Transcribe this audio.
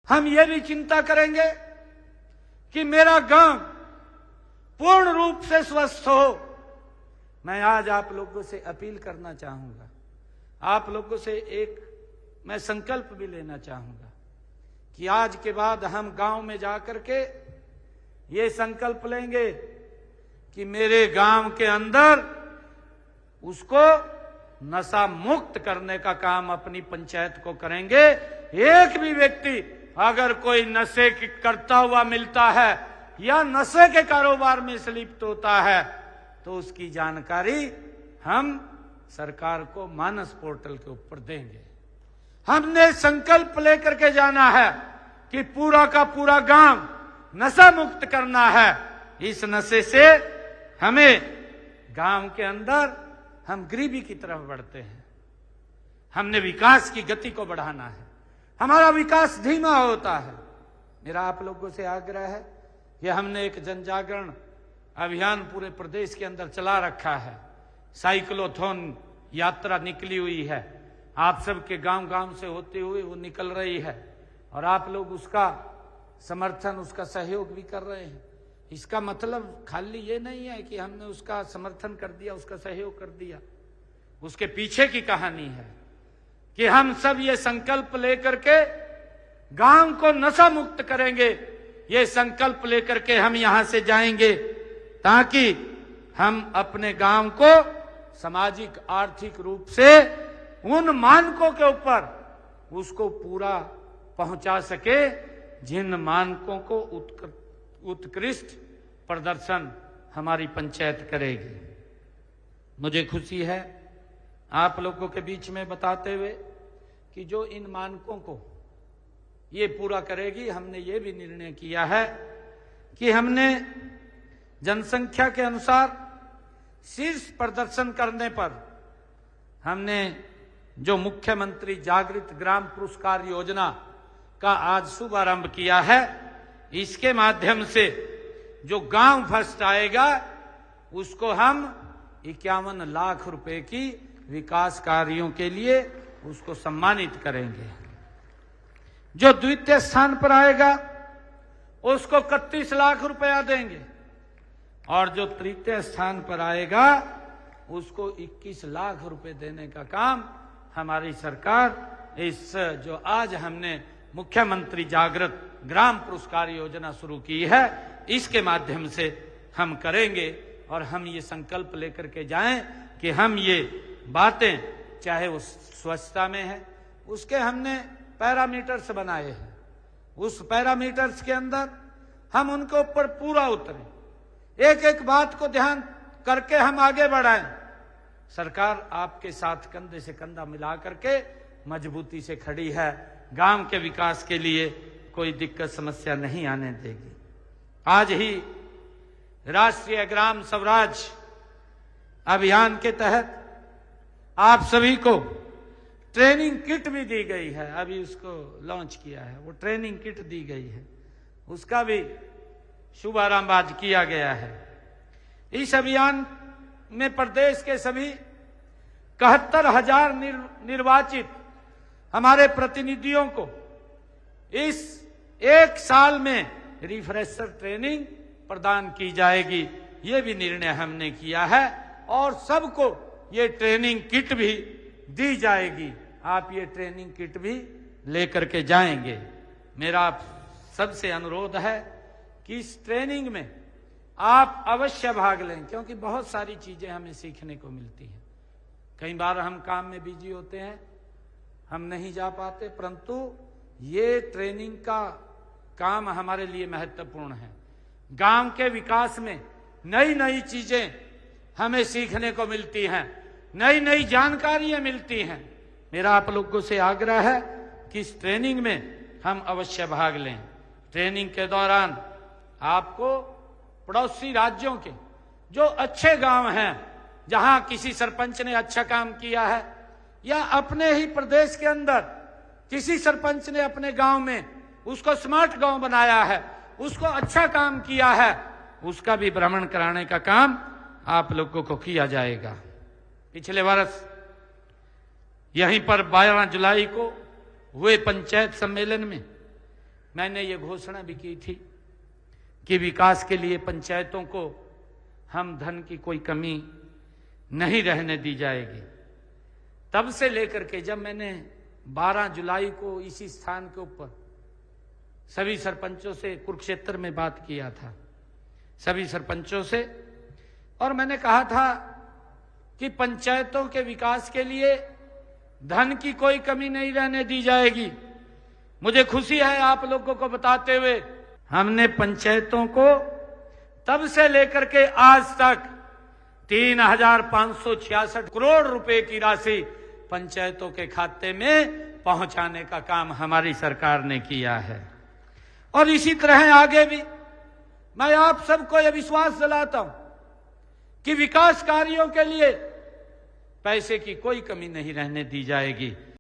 हम ये भी चिंता करेंगे कि मेरा गांव पूर्ण रूप से स्वस्थ हो। मैं आज आप लोगों से अपील करना चाहूंगा, आप लोगों से एक मैं संकल्प भी लेना चाहूंगा कि आज के बाद हम गांव में जाकर के ये संकल्प लेंगे कि मेरे गांव के अंदर उसको नशा मुक्त करने का काम अपनी पंचायत को करेंगे। एक भी व्यक्ति अगर कोई नशे करता हुआ मिलता है या नशे के कारोबार में संलिप्त होता है तो उसकी जानकारी हम सरकार को मानस पोर्टल के ऊपर देंगे। हमने संकल्प लेकर के जाना है कि पूरा का पूरा गांव नशा मुक्त करना है। इस नशे से हमें गांव के अंदर हम गरीबी की तरफ बढ़ते हैं। हमने विकास की गति को बढ़ाना है, हमारा विकास धीमा होता है। मेरा आप लोगों से आग्रह है कि हमने एक जन जागरण अभियान पूरे प्रदेश के अंदर चला रखा है। साइक्लोथॉन यात्रा निकली हुई है, आप सबके गांव गांव से होते हुए वो निकल रही है और आप लोग उसका समर्थन, उसका सहयोग भी कर रहे हैं। इसका मतलब खाली ये नहीं है कि हमने उसका समर्थन कर दिया, उसका सहयोग कर दिया। उसके पीछे की कहानी है कि हम सब ये संकल्प लेकर के गांव को नशा मुक्त करेंगे। ये संकल्प लेकर के हम यहां से जाएंगे ताकि हम अपने गांव को सामाजिक आर्थिक रूप से उन मानकों के ऊपर उसको पूरा पहुंचा सके जिन मानकों को उत्कृष्ट प्रदर्शन हमारी पंचायत करेगी। मुझे खुशी है आप लोगों के बीच में बताते हुए कि जो इन मानकों को ये पूरा करेगी, हमने ये भी निर्णय किया है कि हमने जनसंख्या के अनुसार शीर्ष प्रदर्शन करने पर हमने जो मुख्यमंत्री जागृत ग्राम पुरस्कार योजना का आज शुभारंभ किया है। इसके माध्यम से जो गांव फर्स्ट आएगा उसको हम 51 लाख रुपए की विकास कार्यों के लिए उसको सम्मानित करेंगे। जो द्वितीय स्थान पर आएगा उसको 31 लाख रुपया देंगे और जो तृतीय स्थान पर आएगा उसको 21 लाख रुपए देने का काम हमारी सरकार इस जो आज हमने मुख्यमंत्री जागृत ग्राम पुरस्कार योजना शुरू की है इसके माध्यम से हम करेंगे। और हम ये संकल्प लेकर के जाएं कि हम ये बातें, चाहे वो स्वच्छता में है, उसके हमने पैरामीटर्स बनाए हैं। उस पैरामीटर्स के अंदर हम उनके ऊपर पूरा उतरें, एक एक बात को ध्यान करके हम आगे बढ़ाएं। सरकार आपके साथ कंधे से कंधा मिला करके मजबूती से खड़ी है, गांव के विकास के लिए कोई दिक्कत समस्या नहीं आने देगी। आज ही राष्ट्रीय ग्राम स्वराज अभियान के तहत आप सभी को ट्रेनिंग किट भी दी गई है। अभी उसको लॉन्च किया है, वो ट्रेनिंग किट दी गई है, उसका भी शुभारंभ आज किया गया है। इस अभियान में प्रदेश के सभी 71,000 निर्वाचित हमारे प्रतिनिधियों को इस एक साल में रिफ्रेशर ट्रेनिंग प्रदान की जाएगी। ये भी निर्णय हमने किया है और सबको ये ट्रेनिंग किट भी दी जाएगी। आप ये ट्रेनिंग किट भी लेकर के जाएंगे। मेरा सबसे अनुरोध है कि इस ट्रेनिंग में आप अवश्य भाग लें, क्योंकि बहुत सारी चीजें हमें सीखने को मिलती हैं। कई बार हम काम में बिजी होते हैं, हम नहीं जा पाते, परंतु ये ट्रेनिंग का काम हमारे लिए महत्वपूर्ण है। गांव के विकास में नई नई चीजें हमें सीखने को मिलती हैं, नई नई जानकारियां मिलती हैं। मेरा आप लोगों से आग्रह है कि इस ट्रेनिंग में हम अवश्य भाग लें। ट्रेनिंग के दौरान आपको पड़ोसी राज्यों के जो अच्छे गांव हैं, जहां किसी सरपंच ने अच्छा काम किया है या अपने ही प्रदेश के अंदर किसी सरपंच ने अपने गांव में उसको स्मार्ट गांव बनाया है, उसको अच्छा काम किया है, उसका भी भ्रमण कराने का काम आप लोगों को किया जाएगा। पिछले वर्ष यहीं पर 12 जुलाई को हुए पंचायत सम्मेलन में मैंने ये घोषणा भी की थी कि विकास के लिए पंचायतों को हम धन की कोई कमी नहीं रहने दी जाएगी। तब से लेकर के जब मैंने 12 जुलाई को इसी स्थान के ऊपर सभी सरपंचों से कुरुक्षेत्र में बात किया था, सभी सरपंचों से, और मैंने कहा था कि पंचायतों के विकास के लिए धन की कोई कमी नहीं रहने दी जाएगी। मुझे खुशी है आप लोगों को बताते हुए, हमने पंचायतों को तब से लेकर के आज तक 3,566 करोड़ रुपए की राशि पंचायतों के खाते में पहुंचाने का काम हमारी सरकार ने किया है। और इसी तरह आगे भी मैं आप सबको यह विश्वास दिलाता हूं कि विकास कार्यों के लिए पैसे की कोई कमी नहीं रहने दी जाएगी।